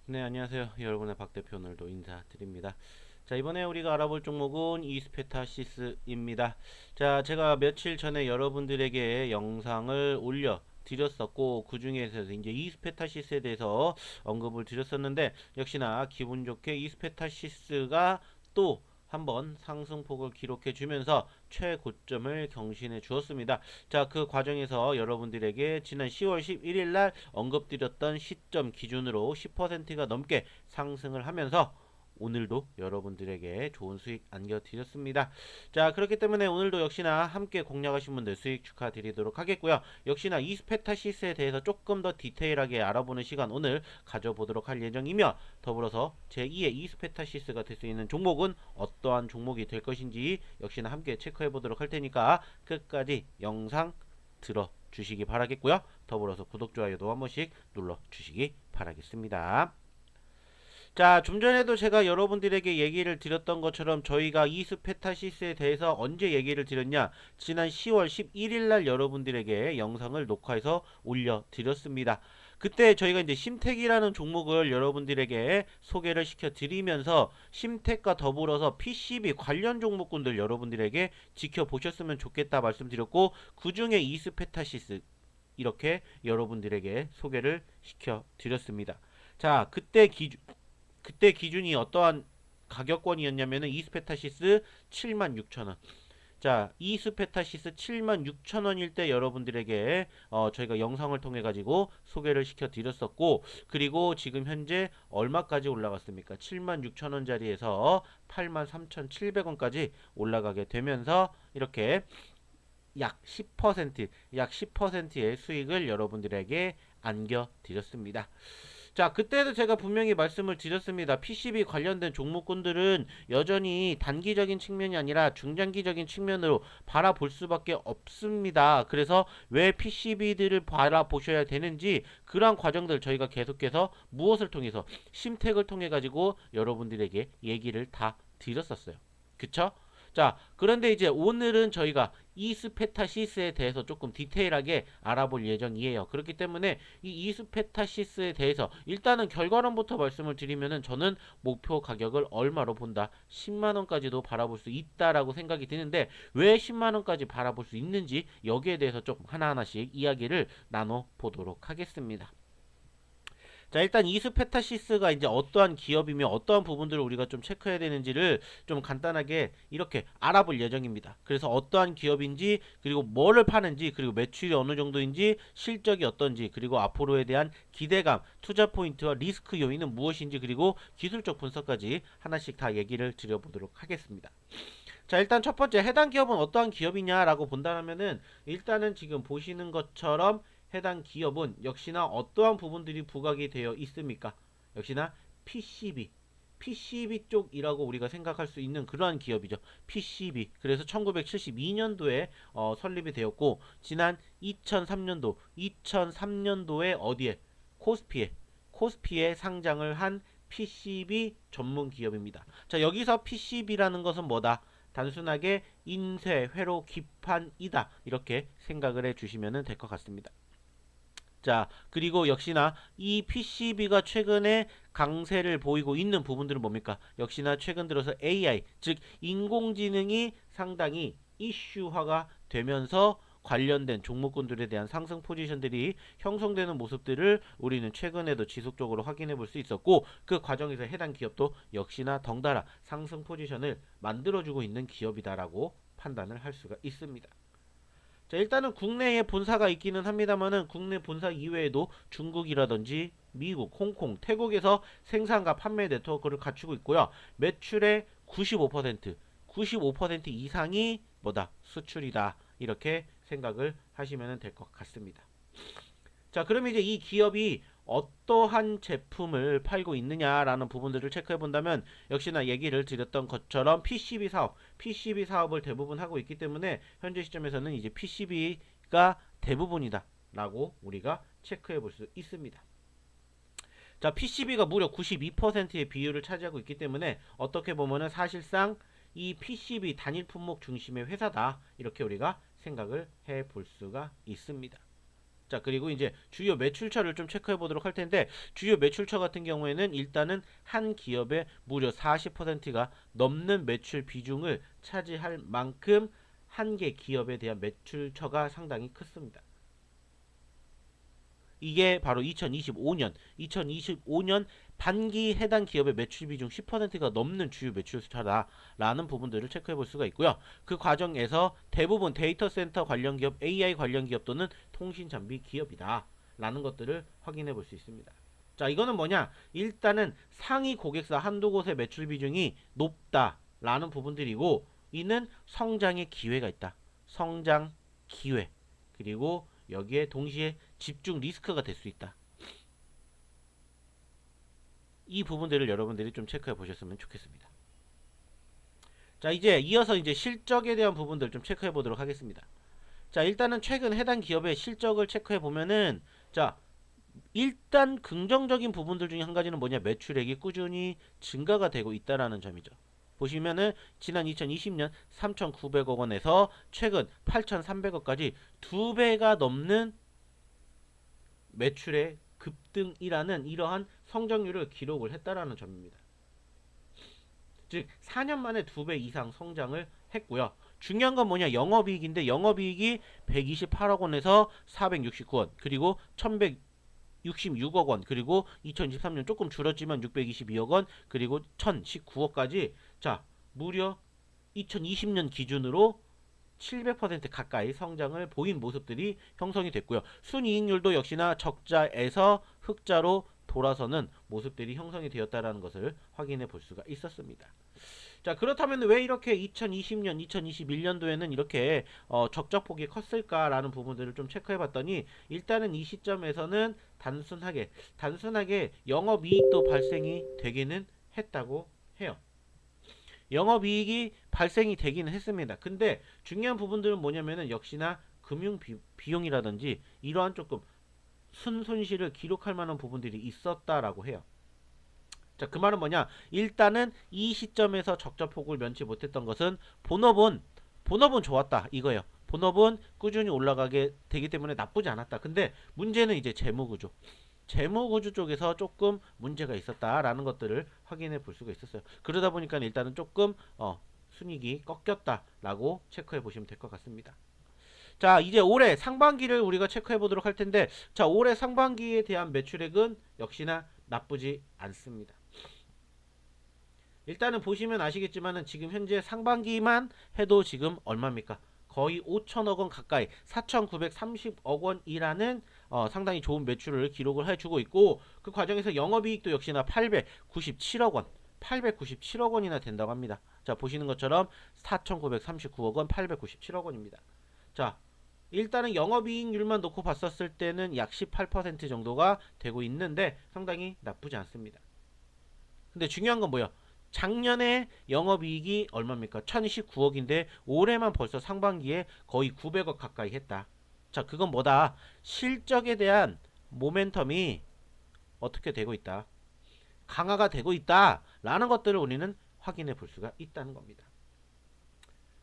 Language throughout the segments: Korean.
네, 안녕하세요. 여러분의 박 대표 오늘도 인사드립니다. 자, 이번에 우리가 알아볼 종목은 이스페타시스입니다. 자, 제가 며칠 전에 여러분들에게 영상을 올려 드렸었고, 그 중에서 이제 이스페타시스에 대해서 언급을 드렸었는데, 역시나 기분 좋게 이스페타시스가 또 한번 상승폭을 기록해 주면서 최고점을 경신해 주었습니다. 자, 그 과정에서 여러분들에게 지난 10월 11일 날 언급드렸던 시점 기준으로 10%가 넘게 상승을 하면서 오늘도 여러분들에게 좋은 수익 안겨드렸습니다. 자, 그렇기 때문에 오늘도 역시나 함께 공략하신 분들 수익 축하드리도록 하겠고요. 역시나 이스페타시스에 대해서 조금 더 디테일하게 알아보는 시간 오늘 가져보도록 할 예정이며, 더불어서 제2의 이스페타시스가 될 수 있는 종목은 어떠한 종목이 될 것인지 역시나 함께 체크해 보도록 할 테니까 끝까지 영상 들어 주시기 바라겠고요. 더불어서 구독, 좋아요도 한 번씩 눌러 주시기 바라겠습니다. 자, 좀 전에도 제가 여러분들에게 얘기를 드렸던 것처럼 저희가 이스페타시스에 대해서 언제 얘기를 드렸냐? 지난 10월 11일 날 여러분들에게 영상을 녹화해서 올려드렸습니다. 그때 저희가 이제 심택이라는 종목을 여러분들에게 소개를 시켜드리면서 심택과 더불어서 PCB 관련 종목군들 여러분들에게 지켜보셨으면 좋겠다 말씀드렸고, 그 중에 이스페타시스 이렇게 여러분들에게 소개를 시켜드렸습니다. 자, 그때 기준이 어떠한 가격권이었냐면은 이스페타시스 76,000원. 자, 이스페타시스 76,000원일 때 여러분들에게 저희가 영상을 통해 가지고 소개를 시켜 드렸었고, 그리고 지금 현재 얼마까지 올라갔습니까? 76,000원짜리에서 83,700원까지 올라가게 되면서 이렇게 약 10%의 수익을 여러분들에게 안겨 드렸습니다. 자, 그때도 제가 분명히 말씀을 드렸습니다. PCB 관련된 종목군들은 여전히 단기적인 측면이 아니라 중장기적인 측면으로 바라볼 수밖에 없습니다. 그래서 왜 PCB들을 바라보셔야 되는지 그러한 과정들 저희가 계속해서 무엇을 통해서 심택을 통해 가지고 여러분들에게 얘기를 다 드렸었어요. 그쵸? 자, 그런데 이제 오늘은 저희가 이스페타시스에 대해서 조금 디테일하게 알아볼 예정이에요. 그렇기 때문에 이 이스페타시스에 대해서 일단은 결과론부터 말씀을 드리면은 저는 목표 가격을 얼마로 본다? 10만원까지도 바라볼 수 있다라고 생각이 드는데, 왜 10만원까지 바라볼 수 있는지 여기에 대해서 좀 하나하나씩 이야기를 나눠보도록 하겠습니다. 자, 일단 이스페타시스가 이제 어떠한 기업이며 어떠한 부분들을 우리가 좀 체크해야 되는지를 좀 간단하게 이렇게 알아볼 예정입니다. 그래서 어떠한 기업인지, 그리고 뭐를 파는지, 그리고 매출이 어느 정도인지, 실적이 어떤지, 그리고 앞으로에 대한 기대감, 투자 포인트와 리스크 요인은 무엇인지, 그리고 기술적 분석까지 하나씩 다 얘기를 드려보도록 하겠습니다. 자, 일단 첫 번째 해당 기업은 어떠한 기업이냐라고 본다면은 일단은 지금 보시는 것처럼 해당 기업은 역시나 어떠한 부분들이 부각이 되어 있습니까? 역시나 PCB 쪽이라고 우리가 생각할 수 있는 그러한 기업이죠. PCB. 그래서 1972년도에 설립이 되었고, 지난 2003년도에 어디에? 코스피에 상장을 한 PCB 전문 기업입니다. 자, 여기서 PCB라는 것은 뭐다? 단순하게 인쇄, 회로, 기판이다. 이렇게 생각을 해주시면 될 것 같습니다. 자, 그리고 역시나 이 PCB가 최근에 강세를 보이고 있는 부분들은 뭡니까? 역시나 최근 들어서 AI, 즉 인공지능이 상당히 이슈화가 되면서 관련된 종목군들에 대한 상승 포지션들이 형성되는 모습들을 우리는 최근에도 지속적으로 확인해 볼 수 있었고, 그 과정에서 해당 기업도 역시나 덩달아 상승 포지션을 만들어주고 있는 기업이다라고 판단을 할 수가 있습니다. 자, 일단은 국내에 본사가 있기는 합니다만은 국내 본사 이외에도 중국이라든지 미국, 홍콩, 태국에서 생산과 판매 네트워크를 갖추고 있고요. 매출의 95% 이상이 뭐다? 수출이다. 이렇게 생각을 하시면 될 것 같습니다. 자, 그럼 이제 이 기업이 어떠한 제품을 팔고 있느냐라는 부분들을 체크해 본다면, 역시나 얘기를 드렸던 것처럼 PCB 사업을 대부분 하고 있기 때문에 현재 시점에서는 이제 PCB가 대부분이다라고 우리가 체크해 볼 수 있습니다. 자, PCB가 무려 92%의 비율을 차지하고 있기 때문에 어떻게 보면은 사실상 이 PCB 단일 품목 중심의 회사다. 이렇게 우리가 생각을 해 볼 수가 있습니다. 자, 그리고 이제 주요 매출처를 좀 체크해 보도록 할 텐데, 주요 매출처 같은 경우에는 일단은 한 기업의 무려 40%가 넘는 매출 비중을 차지할 만큼 한 개 기업에 대한 매출처가 상당히 크습니다. 이게 바로 2025년 반기 해당 기업의 매출 비중 10%가 넘는 주요 매출처다라는 부분들을 체크해 볼 수가 있고요. 그 과정에서 대부분 데이터 센터 관련 기업, AI 관련 기업 또는 통신 장비 기업이다 라는 것들을 확인해 볼 수 있습니다. 자, 이거는 뭐냐? 일단은 상위 고객사 한두 곳의 매출 비중이 높다라는 부분들이고, 이는 성장의 기회가 있다. 성장 기회. 그리고 여기에 동시에 집중 리스크가 될 수 있다. 이 부분들을 여러분들이 좀 체크해 보셨으면 좋겠습니다. 자, 이제 이어서 이제 실적에 대한 부분들 좀 체크해 보도록 하겠습니다. 자, 일단은 최근 해당 기업의 실적을 체크해 보면은, 자, 일단 긍정적인 부분들 중에 한 가지는 뭐냐? 매출액이 꾸준히 증가가 되고 있다라는 점이죠. 보시면은 지난 2020년 3,900억 원에서 최근 8,300억까지 두 배가 넘는 매출의 급등이라는 이러한 성장률을 기록을 했다라는 점입니다. 즉 4년 만에 2배 이상 성장을 했고요. 중요한 건 뭐냐? 영업이익인데 영업이익이 128억 원에서 469원, 그리고 1166억 원, 그리고 2023년 조금 줄었지만 622억 원, 그리고 1019억까지, 자, 무려 2020년 기준으로 700% 가까이 성장을 보인 모습들이 형성이 됐고요. 순이익률도 역시나 적자에서 흑자로 돌아서는 모습들이 형성이 되었다는 것을 확인해 볼 수가 있었습니다. 자, 그렇다면 왜 이렇게 2020년, 2021년도에는 이렇게 적자폭이 컸을까라는 부분들을 좀 체크해 봤더니, 일단은 이 시점에서는 단순하게 영업이익도 발생이 되기는 했다고 해요. 영업이익이 발생이 되기는 했습니다. 근데 중요한 부분들은 뭐냐면은 역시나 금융 비용이라든지 이러한 조금 순손실을 기록할 만한 부분들이 있었다라고 해요. 자, 그 말은 뭐냐? 일단은 이 시점에서 적자폭을 면치 못했던 것은 본업은 좋았다 이거예요. 본업은 꾸준히 올라가게 되기 때문에 나쁘지 않았다. 근데 문제는 이제 재무구조 쪽에서 조금 문제가 있었다라는 것들을 확인해 볼 수가 있었어요. 그러다 보니까 일단은 조금 순이익이 꺾였다라고 체크해 보시면 될 것 같습니다. 자, 이제 올해 상반기를 우리가 체크해 보도록 할 텐데, 자, 올해 상반기에 대한 매출액은 역시나 나쁘지 않습니다. 일단은 보시면 아시겠지만은 지금 현재 상반기만 해도 지금 얼마입니까? 거의 5천억 원 가까이 4,930억 원이라는 상당히 좋은 매출을 기록을 해주고 있고, 그 과정에서 영업이익도 역시나 897억 원이나 된다고 합니다. 자, 보시는 것처럼 4,939억 원, 897억 원입니다. 자, 일단은 영업이익률만 놓고 봤었을 때는 약 18% 정도가 되고 있는데 상당히 나쁘지 않습니다. 근데 중요한 건 뭐야? 작년에 영업이익이 얼마입니까? 1019억인데 올해만 벌써 상반기에 거의 900억 가까이 했다. 자, 그건 뭐다? 실적에 대한 모멘텀이 어떻게 되고 있다? 강화가 되고 있다 라는 것들을 우리는 확인해 볼 수가 있다는 겁니다.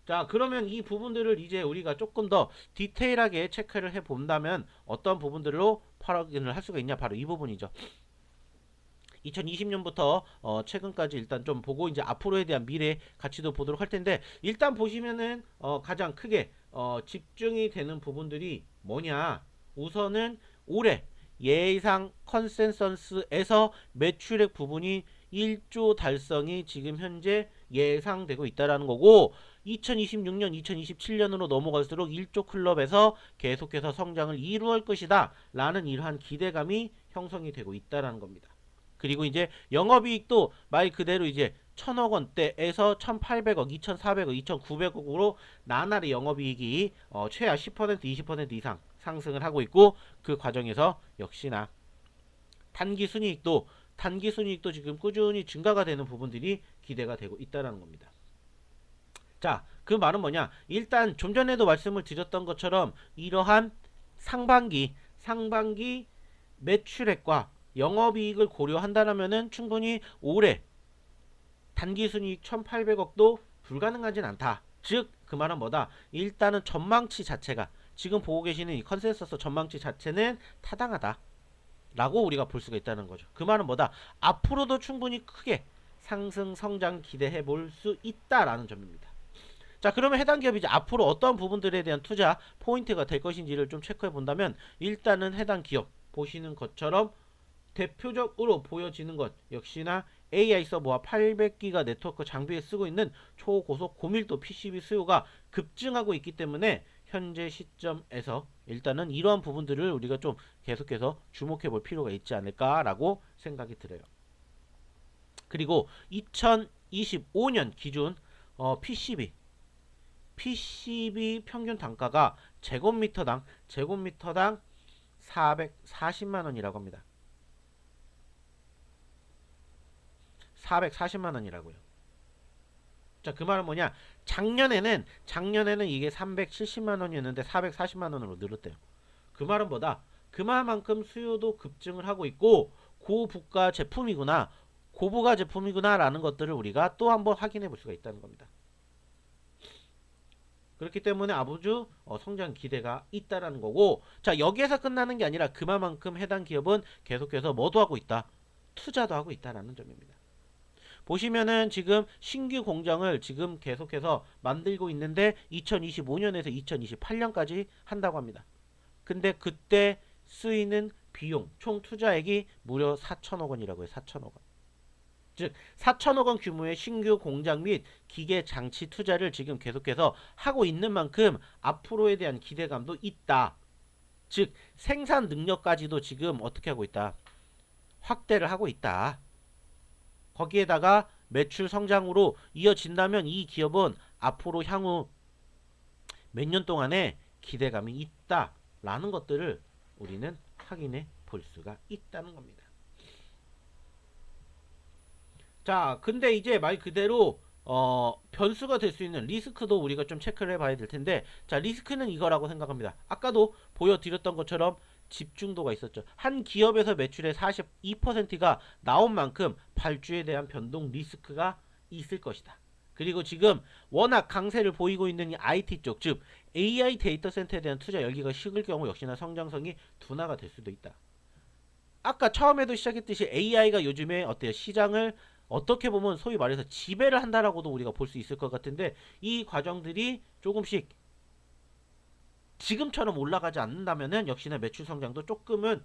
자, 그러면 이 부분들을 이제 우리가 조금 더 디테일하게 체크를 해 본다면 어떤 부분들로 확인을 할 수가 있냐? 바로 이 부분이죠. 2020년부터 최근까지 일단 좀 보고 이제 앞으로에 대한 미래 가치도 보도록 할 텐데, 일단 보시면은 가장 크게 집중이 되는 부분들이 뭐냐? 우선은 올해 예상 컨센서스에서 매출액 부분이 1조 달성이 지금 현재 예상되고 있다라는 거고, 2026년, 2027년으로 넘어갈수록 1조 클럽에서 계속해서 성장을 이루어갈 것이다 라는 이러한 기대감이 형성이 되고 있다라는 겁니다. 그리고 이제 영업이익도 말 그대로 이제 1000억 원대에서 1800억, 2400억, 2900억으로 나날이 영업이익이 최하 10%, 20% 이상 상승을 하고 있고, 그 과정에서 역시나 단기순이익도 지금 꾸준히 증가가 되는 부분들이 기대가 되고 있다는 겁니다. 자, 그 말은 뭐냐? 일단 좀 전에도 말씀을 드렸던 것처럼 이러한 상반기 매출액과 영업이익을 고려한다면은 충분히 올해 단기순이익 1800억도 불가능하진 않다. 즉 그 말은 뭐다? 일단은 전망치 자체가 지금 보고 계시는 이 컨센서스 전망치 자체는 타당하다 라고 우리가 볼 수가 있다는 거죠. 그 말은 뭐다? 앞으로도 충분히 크게 상승 성장 기대해 볼 수 있다라는 점입니다. 자, 그러면 해당 기업이 이제 앞으로 어떤 부분들에 대한 투자 포인트가 될 것인지를 좀 체크해 본다면, 일단은 해당 기업 보시는 것처럼 대표적으로 보여지는 것 역시나 AI 서버와 800기가 네트워크 장비에 쓰고 있는 초고속 고밀도 PCB 수요가 급증하고 있기 때문에 현재 시점에서 일단은 이러한 부분들을 우리가 좀 계속해서 주목해 볼 필요가 있지 않을까라고 생각이 들어요. 그리고 2025년 기준 PCB 평균 단가가 제곱미터당 440만 원이라고 합니다. 440만 원이라고요. 자, 그 말은 뭐냐? 작년에는 이게 370만 원이었는데 440만 원으로 늘었대요. 그 말은 뭐다? 그만큼 수요도 급증을 하고 있고 고부가 제품이구나, 고부가 제품이구나라는 것들을 우리가 또 한번 확인해 볼 수가 있다는 겁니다. 그렇기 때문에 아주 성장 기대가 있다라는 거고, 자, 여기에서 끝나는 게 아니라 그만큼 해당 기업은 계속해서 뭐도 하고 있다? 투자도 하고 있다라는 점입니다. 보시면은 지금 신규 공장을 지금 계속해서 만들고 있는데 2025년에서 2028년까지 한다고 합니다. 근데 그때 쓰이는 비용 총 투자액이 무려 4천억 원이라고 해요. 4천억 원. 즉 4천억 원 규모의 신규 공장 및 기계 장치 투자를 지금 계속해서 하고 있는 만큼 앞으로에 대한 기대감도 있다. 즉 생산 능력까지도 지금 어떻게 하고 있다? 확대를 하고 있다. 거기에다가 매출 성장으로 이어진다면 이 기업은 앞으로 향후 몇 년 동안에 기대감이 있다라는 것들을 우리는 확인해 볼 수가 있다는 겁니다. 자, 근데 이제 말 그대로 변수가 될 수 있는 리스크도 우리가 좀 체크를 해봐야 될 텐데, 자, 리스크는 이거라고 생각합니다. 아까도 보여드렸던 것처럼 집중도가 있었죠. 한 기업에서 매출의 42%가 나온 만큼 발주에 대한 변동 리스크가 있을 것이다. 그리고 지금 워낙 강세를 보이고 있는 이 IT 쪽, 즉 AI 데이터 센터에 대한 투자 열기가 식을 경우 역시나 성장성이 둔화가 될 수도 있다. 아까 처음에도 시작했듯이 AI가 요즘에 어때요? 시장을 어떻게 보면 소위 말해서 지배를 한다라고도 우리가 볼 수 있을 것 같은데, 이 과정들이 조금씩 지금처럼 올라가지 않는다면은 역시나 매출 성장도 조금은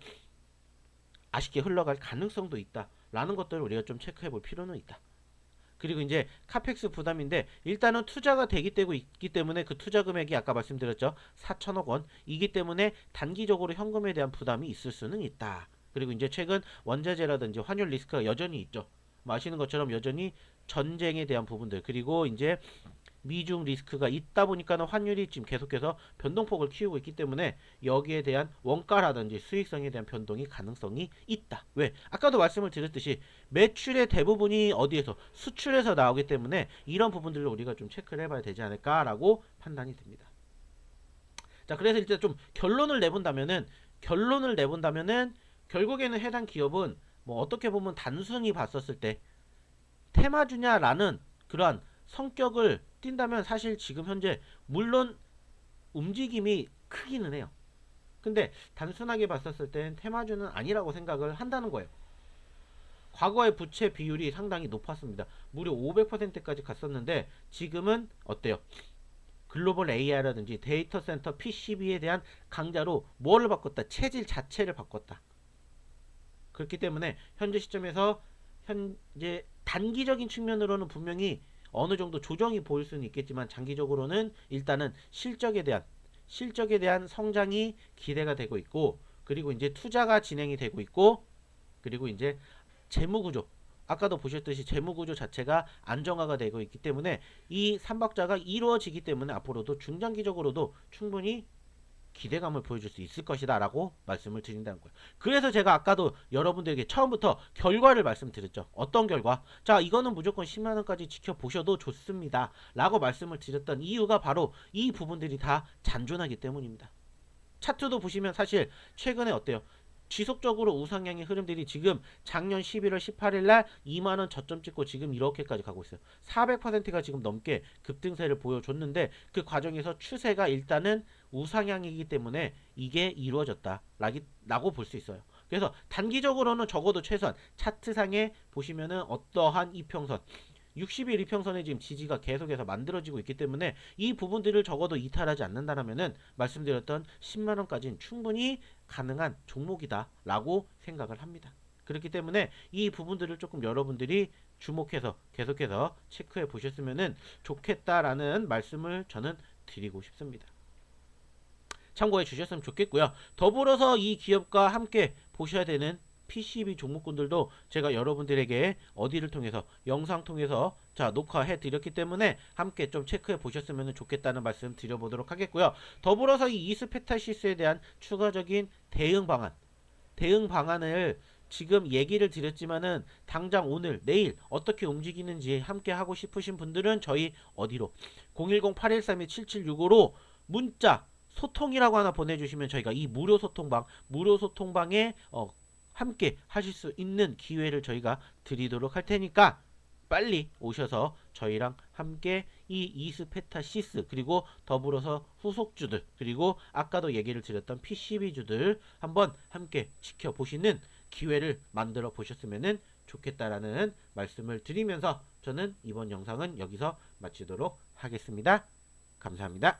아쉽게 흘러갈 가능성도 있다라는 것들을 우리가 좀 체크해 볼 필요는 있다. 그리고 이제 카펙스 부담인데, 일단은 투자가 되기 있기 때문에 그 투자 금액이 아까 말씀드렸죠. 4천억 원이기 때문에 단기적으로 현금에 대한 부담이 있을 수는 있다. 그리고 이제 최근 원자재라든지 환율 리스크가 여전히 있죠. 아시는 것처럼 여전히 전쟁에 대한 부분들, 그리고 이제 미중 리스크가 있다 보니까는 환율이 지금 계속해서 변동폭을 키우고 있기 때문에 여기에 대한 원가라든지 수익성에 대한 변동이 가능성이 있다. 왜? 아까도 말씀을 드렸듯이 매출의 대부분이 어디에서? 수출에서 나오기 때문에 이런 부분들을 우리가 좀 체크를 해봐야 되지 않을까라고 판단이 됩니다. 자, 그래서 일단 좀 결론을 내본다면은 결국에는 해당 기업은 뭐 어떻게 보면 단순히 봤었을 때 테마주냐라는 그러한 성격을 띈다면 사실 지금 현재 물론 움직임이 크기는 해요. 근데 단순하게 봤었을 땐 테마주는 아니라고 생각을 한다는 거예요. 과거의 부채 비율이 상당히 높았습니다. 무려 500%까지 갔었는데 지금은 어때요? 글로벌 AI라든지 데이터 센터 PCB에 대한 강자로 뭐를 바꿨다? 체질 자체를 바꿨다. 그렇기 때문에 현재 시점에서 현재 단기적인 측면으로는 분명히 어느 정도 조정이 보일 수는 있겠지만 장기적으로는 일단은 실적에 대한 성장이 기대가 되고 있고, 그리고 이제 투자가 진행이 되고 있고, 그리고 이제 재무구조, 아까도 보셨듯이 재무구조 자체가 안정화가 되고 있기 때문에 이 삼박자가 이루어지기 때문에 앞으로도 중장기적으로도 충분히 기대감을 보여줄 수 있을 것이다 라고 말씀을 드린다는 거예요. 그래서 제가 아까도 여러분들에게 처음부터 결과를 말씀드렸죠. 어떤 결과? 자, 이거는 무조건 10만원까지 지켜보셔도 좋습니다 라고 말씀을 드렸던 이유가 바로 이 부분들이 다 잔존하기 때문입니다. 차트도 보시면 사실 최근에 어때요? 지속적으로 우상향의 흐름들이 지금 작년 11월 18일 날 2만 원 저점 찍고 지금 이렇게까지 가고 있어요. 400%가 지금 넘게 급등세를 보여줬는데 그 과정에서 추세가 일단은 우상향이기 때문에 이게 이루어졌다라고 볼 수 있어요. 그래서 단기적으로는 적어도 최소한 차트상에 보시면은 어떠한 이평선 60일 이평선에 지금 지지가 계속해서 만들어지고 있기 때문에 이 부분들을 적어도 이탈하지 않는다라면은 말씀드렸던 10만원까지는 충분히 가능한 종목이다라고 생각을 합니다. 그렇기 때문에 이 부분들을 조금 여러분들이 주목해서 계속해서 체크해 보셨으면 좋겠다라는 말씀을 저는 드리고 싶습니다. 참고해 주셨으면 좋겠고요. 더불어서 이 기업과 함께 보셔야 되는 PCB 종목군들도 제가 여러분들에게 어디를 통해서 영상 통해서 자 녹화해 드렸기 때문에 함께 좀 체크해 보셨으면 좋겠다는 말씀 드려보도록 하겠고요. 더불어서 이 이스페타시스에 대한 추가적인 대응 방안을 지금 얘기를 드렸지만은 당장 오늘 내일 어떻게 움직이는지 함께 하고 싶으신 분들은 저희 어디로 010-8132-7765로 문자 소통이라고 하나 보내주시면 저희가 이 무료 소통방에 함께 하실 수 있는 기회를 저희가 드리도록 할 테니까 빨리 오셔서 저희랑 함께 이 이스페타시스 그리고 더불어서 후속주들 그리고 아까도 얘기를 드렸던 PCB주들 한번 함께 지켜보시는 기회를 만들어 보셨으면 좋겠다라는 말씀을 드리면서 저는 이번 영상은 여기서 마치도록 하겠습니다. 감사합니다.